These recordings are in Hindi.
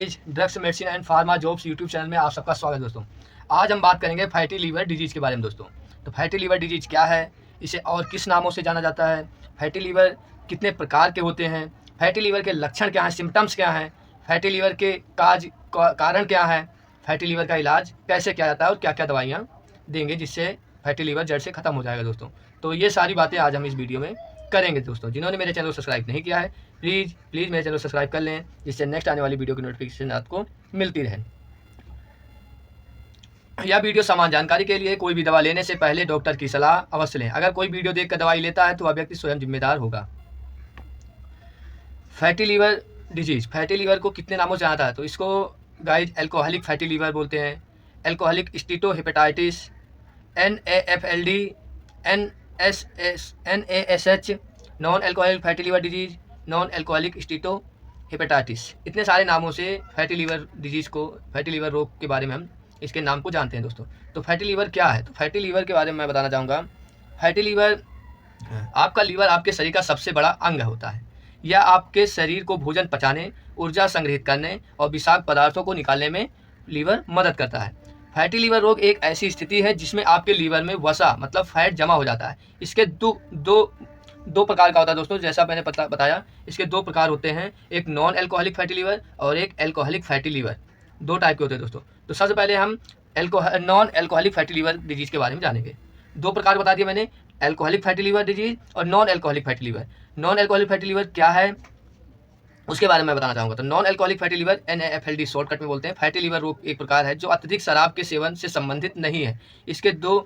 Drugs medicine and pharma jobs YouTube channel में आप सबका स्वागत है दोस्तों। आज हम बात करेंगे फैटी लीवर डिजीज़ के बारे में दोस्तों। तो फैटी लीवर डिजीज़ क्या है, इसे और किस नामों से जाना जाता है, फैटी लीवर कितने प्रकार के होते हैं, फैटी लीवर के लक्षण क्या हैं, सिम्टम्स क्या हैं, फैटी लीवर के कारण क्या है, फैटी लीवर का इलाज कैसे किया जाता है और क्या क्या दवाइयाँ देंगे जिससे फैटी लीवर जड़ से ख़त्म हो जाएगा दोस्तों। तो ये सारी बातें आज हम इस वीडियो में करेंगे दोस्तों। जिन्होंने मेरे चैनल को सब्सक्राइब नहीं किया है प्लीज़ मेरे चैनल को सब्सक्राइब कर लें, जिससे नेक्स्ट आने वाली वीडियो की नोटिफिकेशन आपको मिलती रहे। यह वीडियो सामान्य जानकारी के लिए, कोई भी दवा लेने से पहले डॉक्टर की सलाह अवश्य लें। अगर कोई वीडियो देखकर दवाई लेता है तो वह व्यक्ति स्वयं जिम्मेदार होगा। Fatty liver disease, fatty liver को कितने नामों से आता है तो इसको गाइज एल्कोहलिक फैटी लीवर बोलते हैं, alcoholic steatohepatitis, NAFLD, NASH, non alcoholic fatty liver disease, non alcoholic steatohepatitis. इतने सारे नामों से फैटी लीवर डिजीज़ को, फैटी लीवर रोग के बारे में हम इसके नाम को जानते हैं दोस्तों। तो फैटी लीवर क्या है, तो फैटी लीवर के बारे में मैं बताना चाहूँगा। फैटी लीवर, आपका लीवर आपके शरीर का सबसे बड़ा अंग होता है। यह आपके शरीर को भोजन पचाने, ऊर्जा संग्रहित करने और विषाक्त पदार्थों को निकालने में लीवर मदद करता है। फैटी लीवर रोग एक ऐसी स्थिति है जिसमें आपके लीवर में वसा मतलब फैट जमा हो जाता है। इसके दो प्रकार का होता है दोस्तों, जैसा मैंने बताया इसके दो प्रकार होते हैं, एक नॉन एल्कोहलिक फैटी लीवर और एक एल्कोहलिक फैटी लीवर। दो टाइप के होते हैं दोस्तों। तो सबसे पहले हम non alcoholic fatty liver disease के बारे में जानेंगे। दो प्रकार बता दिए मैंने, एल्कोहलिक फैटी लीवर डिजीज और non alcoholic fatty liver. Non alcoholic fatty liver क्या है उसके बारे में बताना चाहूँगा। तो non alcoholic fatty liver NAFLD shortcut में बोलते हैं। फैटी लीवर रोग एक प्रकार है जो अत्यधिक शराब के सेवन से संबंधित नहीं है। इसके दो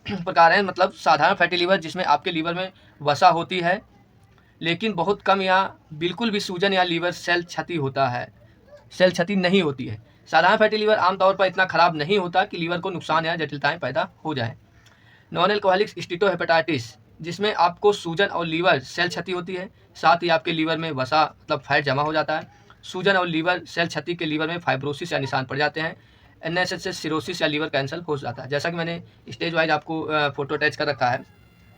प्रकार हैं, मतलब साधारण फैटी लीवर जिसमें आपके लीवर में वसा होती है लेकिन बहुत कम या बिल्कुल भी सूजन या लीवर सेल क्षति होता है, सेल क्षति नहीं होती है। साधारण फैटी लीवर आमतौर पर इतना खराब नहीं होता कि लीवर को नुकसान या जटिलताएं पैदा हो जाए। नॉन एल्कोहलिक स्टीटोहेपेटाइटिस, जिसमें आपको सूजन और लीवर सेल क्षति होती है, साथ ही आपके लीवर में वसा मतलब फैट जमा हो जाता है। सूजन और लीवर सेल क्षति के लीवर में फाइब्रोसिस या निशान पड़ जाते हैं। NASH से सिरोसिस या लीवर कैंसर हो जाता है। जैसा कि मैंने स्टेज वाइज आपको फोटो अटैच कर रखा है,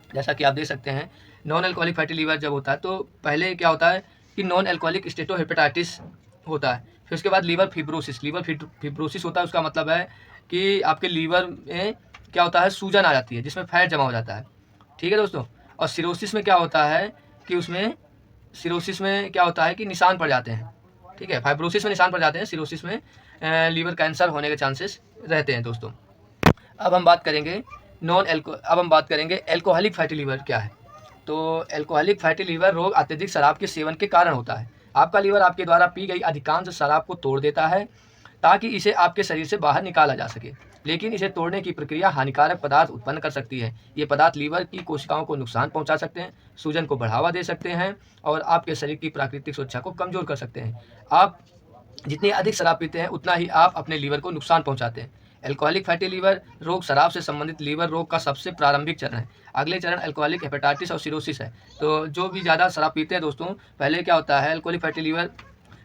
जैसा कि आप देख सकते हैं। नॉन एल्कोहलिक फैटी लीवर जब होता है तो पहले क्या होता है कि नॉन एल्कोहलिक स्टीटोहेपेटाइटिस होता है, फिर उसके बाद लीवर फिब्रोसिस होता है। उसका मतलब है कि आपके लीवर में क्या होता है, सूजन आ जाती है जिसमें फैट जमा हो जाता है। ठीक है दोस्तों। और सिरोसिस में क्या होता है कि उसमें सिरोसिस में क्या होता है कि निशान पड़ जाते हैं। ठीक है, फाइब्रोसिस में निशान पड़ जाते हैं, सिरोसिस में लीवर कैंसर होने के चांसेस रहते हैं दोस्तों। अब हम बात करेंगे एल्कोहलिक फैटी लीवर क्या है। तो एल्कोहलिक फैटी लीवर रोग अत्यधिक शराब के सेवन के कारण होता है। आपका लीवर आपके द्वारा पी गई अधिकांश शराब को तोड़ देता है ताकि इसे आपके शरीर से बाहर निकाला जा सके, लेकिन इसे तोड़ने की प्रक्रिया हानिकारक पदार्थ उत्पन्न कर सकती है। ये पदार्थ लीवर की कोशिकाओं को नुकसान पहुंचा सकते हैं, सूजन को बढ़ावा दे सकते हैं और आपके शरीर की प्राकृतिक सुरक्षा को कमजोर कर सकते हैं। आप जितनी अधिक शराब पीते हैं उतना ही आप अपने लीवर को नुकसान पहुंचाते हैं। एल्कोहलिक फैटी लीवर रोग शराब से संबंधित लीवर रोग का सबसे प्रारंभिक चरण है। अगले चरण एल्कोहलिक हेपेटाइटिस और सिरोसिस है। तो जो भी ज़्यादा शराब पीते हैं दोस्तों, पहले क्या होता है, एल्कोहलिक फैटी लीवर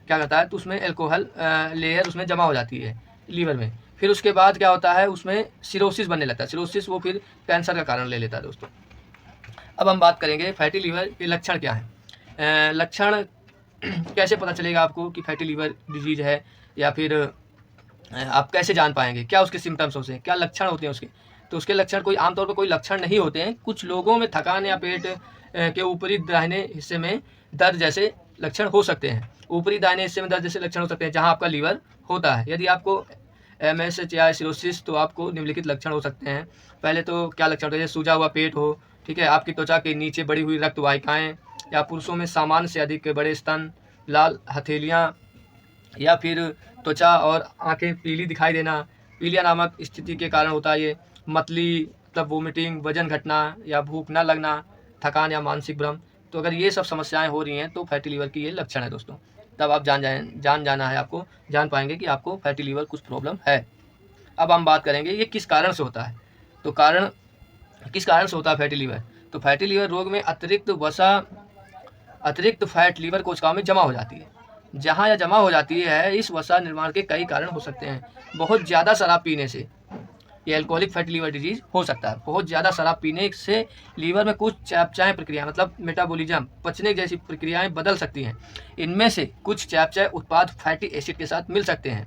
क्या करता है तो उसमें एल्कोहल लेयर उसमें जमा हो जाती है लीवर में। फिर उसके बाद क्या होता है, उसमें सिरोसिस बनने लगता है। सिरोसिस वो फिर कैंसर का कारण ले लेता है दोस्तों। अब हम बात करेंगे फैटी लीवर के लक्षण क्या है। लक्षण कैसे पता चलेगा आपको कि फैटी लीवर डिजीज है, या फिर आप कैसे जान पाएंगे क्या उसके सिम्टम्स होते हैं, क्या लक्षण होते हैं उसके। तो उसके लक्षण कोई आमतौर पर कोई लक्षण नहीं होते हैं। कुछ लोगों में थकान या पेट के ऊपरी दाहिने हिस्से में दर्द जैसे लक्षण हो सकते हैं। ऊपरी दाहिने हिस्से में दर्द जैसे लक्षण हो सकते हैं जहां आपका लीवर होता है। यदि आपको MSH या सिरोसिस तो आपको निम्नलिखित लक्षण हो सकते हैं। पहले तो क्या लक्षण होते हैं, सूजा हुआ पेट हो, ठीक है, आपकी त्वचा के नीचे बढ़ी हुई रक्त वाहिकाएँ, या पुरुषों में सामान्य से अधिक बड़े स्तन, लाल हथेलियाँ, या फिर त्वचा और आंखें पीली दिखाई देना। पीलिया नामक स्थिति के कारण होता है ये। मतली मतलब वोमिटिंग, वजन घटना या भूख न लगना, थकान या मानसिक भ्रम। तो अगर ये सब समस्याएं हो रही हैं तो फैटी लीवर की ये लक्षण है दोस्तों। तब आप जान जाना है, आपको जान पाएंगे कि आपको फैटी लीवर कुछ प्रॉब्लम है। अब हम बात करेंगे ये किस कारण से होता है। तो किस कारण से होता है फैटी लीवर। तो फैटी लीवर रोग में अतिरिक्त फैट लीवर कोशिकाओं में जमा हो जाती है। जहाँ यह जमा हो जाती है, इस वसा निर्माण के कई कारण हो सकते हैं। बहुत ज़्यादा शराब पीने से, ये अल्कोहलिक फैटी लीवर डिजीज़ हो सकता है। बहुत ज़्यादा शराब पीने से लीवर में कुछ चयापचय प्रक्रिया मतलब मेटाबॉलिज्म पचने जैसी प्रक्रियाएं बदल सकती हैं। इनमें से कुछ चयापचय उत्पाद फैटी एसिड के साथ मिल सकते हैं,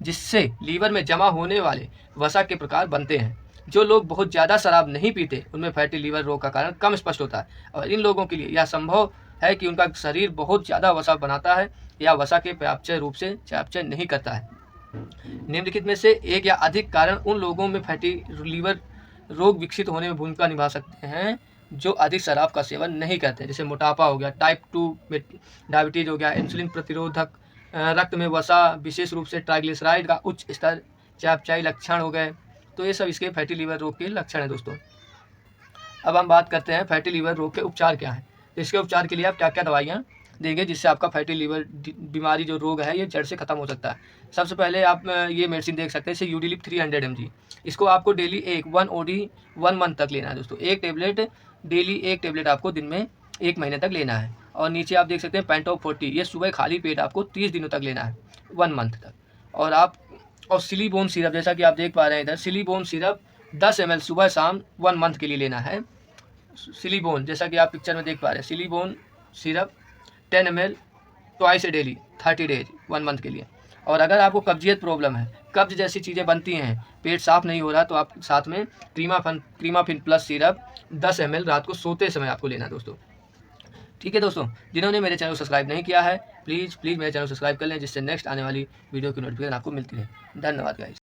जिससे लीवर में जमा होने वाले वसा के प्रकार बनते हैं। जो लोग बहुत ज़्यादा शराब नहीं पीते उनमें फैटी लीवर रोग का कारण कम स्पष्ट होता है, और इन लोगों के लिए यह संभव है कि उनका शरीर बहुत ज़्यादा वसा बनाता है या वसा के पर्याप्त रूप से चयापचय नहीं करता है। निम्नलिखित में से एक या अधिक कारण उन लोगों में फैटी लीवर रोग विकसित होने में भूमिका निभा सकते हैं जो अधिक शराब का सेवन नहीं करते, जैसे मोटापा हो गया, टाइप 2 डायबिटीज हो गया, इंसुलिन प्रतिरोधक, रक्त में वसा, विशेष रूप से ट्राइग्लिसराइड का उच्च स्तर, चयापचयी लक्षण हो गए। तो ये सब इसके फैटी लीवर रोग के लक्षण हैं दोस्तों। अब हम बात करते हैं फैटी लीवर रोग के उपचार क्या हैं। तो इसके उपचार के लिए आप क्या क्या दवाइयाँ देंगे जिससे आपका फैटी लीवर बीमारी जो रोग है ये जड़ से खत्म हो सकता है। सबसे पहले आप ये मेडिसिन देख सकते हैं, इसे यूडिलिप 300 mg। इसको आपको डेली 1 OD 1 मंथ तक लेना है दोस्तों। एक टेबलेट आपको दिन में 1 महीने तक लेना है। और नीचे आप देख सकते हैं पेंटॉप 40, ये सुबह खाली पेट आपको 30 दिनों तक लेना है, 1 मंथ तक। और सिलीबोन सिरप, जैसा कि आप देख पा रहे हैं इधर, सिलीबोन सिरप 10 ml सुबह शाम 1 मंथ के लिए लेना है। सिलीबोन, जैसा कि आप पिक्चर में देख पा रहे हैं, सिलीबोन सिरप 10 ml ट्वाइस ए डेली 30 डेज 1 मंथ के लिए। और अगर आपको कब्जियत प्रॉब्लम है, कब्ज जैसी चीज़ें बनती हैं, पेट साफ नहीं हो रहा, तो आप साथ में क्रीमाफिन प्लस सिरप 10 ml रात को सोते समय आपको लेना है दोस्तों। ठीक है दोस्तों, जिन्होंने मेरे चैनल को सब्सक्राइब नहीं किया है प्लीज़ मेरे चैनल को सब्सक्राइब कर लें, जिससे नेक्स्ट आने वाली वीडियो की नोटिफिकेशन आपको मिलती रहे। धन्यवाद गाइस।